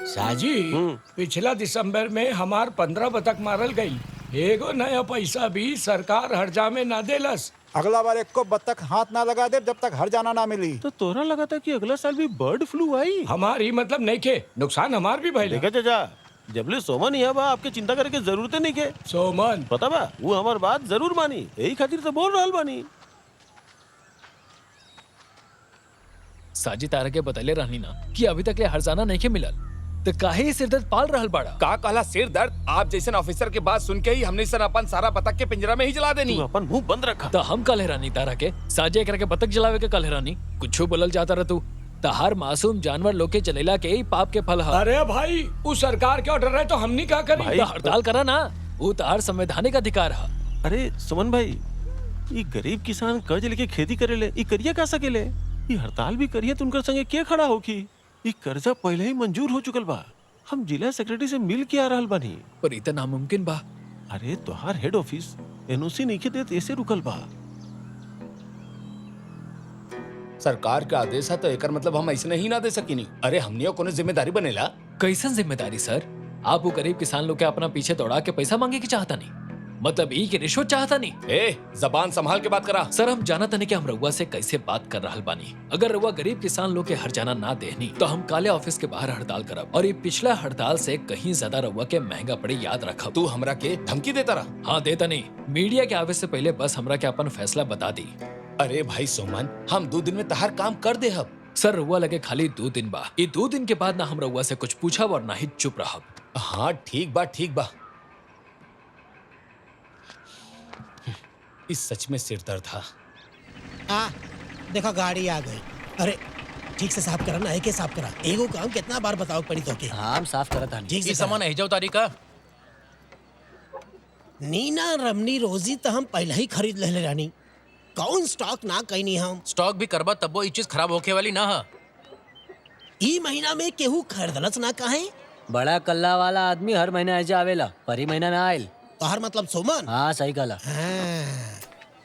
साजी पिछला दिसंबर में हमार 15 बतख मारल गई। एगो नया पैसा भी सरकार हर्जा में ना देलस। अगला बार एक को बत्तख हाथ ना लगा दे जब तक हर जाना ना मिली। तो तोरा लगा था कि अगला साल भी बर्ड फ्लू आई। हमारी मतलब नहीं के नुकसान हमार भी भइल। देखा चाचा, जबले सोमन यहाँ बा आपके चिंता करे के जरूरत नहीं के। सोमन पता बा वो हमार बात जरूर मानी, यही खातिर तो बोल रहल बानी। साजी तारा के बतले रहनी ना कि अभी तक ले हर्जाना नहीं के मिलल, तो काहे सिर दर्द पाल रहल बाड़ा। का कहला सिर दर्द? आप जैसे ऑफिसर के बात सुन के ही हमने सर अपन सारा बतख के पिंजरा में ही जला देनी। तू अपन मुंह बंद रखा। तो हम कल हैरानी तारा के साजे करके बतख जलावे के कल हैरानी कुछ बोलल जाता रह तू। तो हर मासूम जानवर लोग के जलेला के ही पाप के फल है। अरे भाई वो सरकार के ऑर्डर है तो हमनी क्या करी? तो हड़ताल करा ना, वो तो हर संवैधानिक अधिकार है। अरे सुमन भाई, ये गरीब किसान कर्ज लेके खेती करेले, ये करिया का सकेले? ये हड़ताल भी करिए तो उनकर संगे के खड़ा होगी? ये कर्जा पहले ही मंजूर हो चुकल बा। हम जिला सेक्रेटरी से मिल के आ रहल बानी। पर इतना नामुमकिन बा। अरे तोहार हेड ऑफिस एनओसी नहीं देत, ऐसे रुकल बा। सरकार का आदेश है तो एकर मतलब हम ऐसे नहीं ना दे सकिनी। अरे हमनियो कोनो जिम्मेदारी बनेला। कैसन जिम्मेदारी सर? आप वो गरीब किसान लोग के अपना पीछे दौड़ा के पैसा मांगे की चाहता नहीं, मतलब ई की रिश्वत चाहता नहीं। ए जबान संभाल के बात करा। सर हम जाना तने कि हम रउआ से कैसे बात कर रहल बानी। अगर रउआ गरीब किसान लोग के हर्जाना ना देहनी तो हम काले ऑफिस के बाहर हड़ताल करब, और ये पिछला हड़ताल से कहीं ज्यादा रउआ के महंगा पड़ी, याद रखब। तू हमरा के धमकी देता रहा? हाँ देता नहीं। मीडिया के आवे से पहले बस हमरा के अपन फैसला बता दी। अरे भाई सोमन, हम 2 दिन में तहार काम कर दे हब। सर रउआ लगे खाली 2 दिन बा, ये 2 दिन के बाद ना हम रउआ से कुछ पूछब और ना ही चुप रहब। हाँ ठीक बा ठीक बा। इस सच में सिर दर्द था। देखो गाड़ी आ गई। अरे ठीक से साफ करा ना, एके साफ करा। एगो काम कितना बार बताओ पड़ी तो के। हाँ हम साफ करत हनी। ठीक से सामान है जाओ तारीका। नीना रमनी रोजी तो हम पहले ही खरीद ले रानी। कौन स्टॉक ना कहीं हम स्टॉक भी करबा तब वो ये चीज खराब होके वाली ना है। ई महीना में केहू खरीदलस ना काहे? बड़ा कल्ला वाला आदमी हर महीना ऐसे आवेला, पर ही महीना ना आयल। तो हर मतलब सोमन। हाँ सही कहला। हाँ,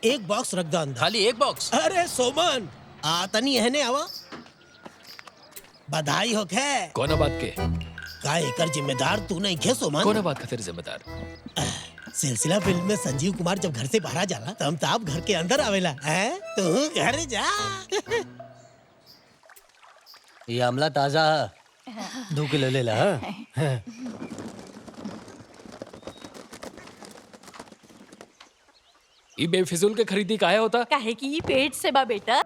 एक बॉक्स रख दो अंदर। खाली एक बॉक्स? अरे सोमन तनी एहने आवा। बधाई हो खे। कौन बात के? का एकर जिम्मेदार तू नहीं खे सोमन? कौन बात का तेरे जिम्मेदार? सिलसिला फिल्म में संजीव कुमार जब घर से बाहर जाला तब ताप घर के अंदर आवेला है। तू घर जा। ये आमला ताजा है, 2 किलो ले ला। ये बेफिजूल के खरीदी काहे होता? काहे कि पेट से बा बेटा।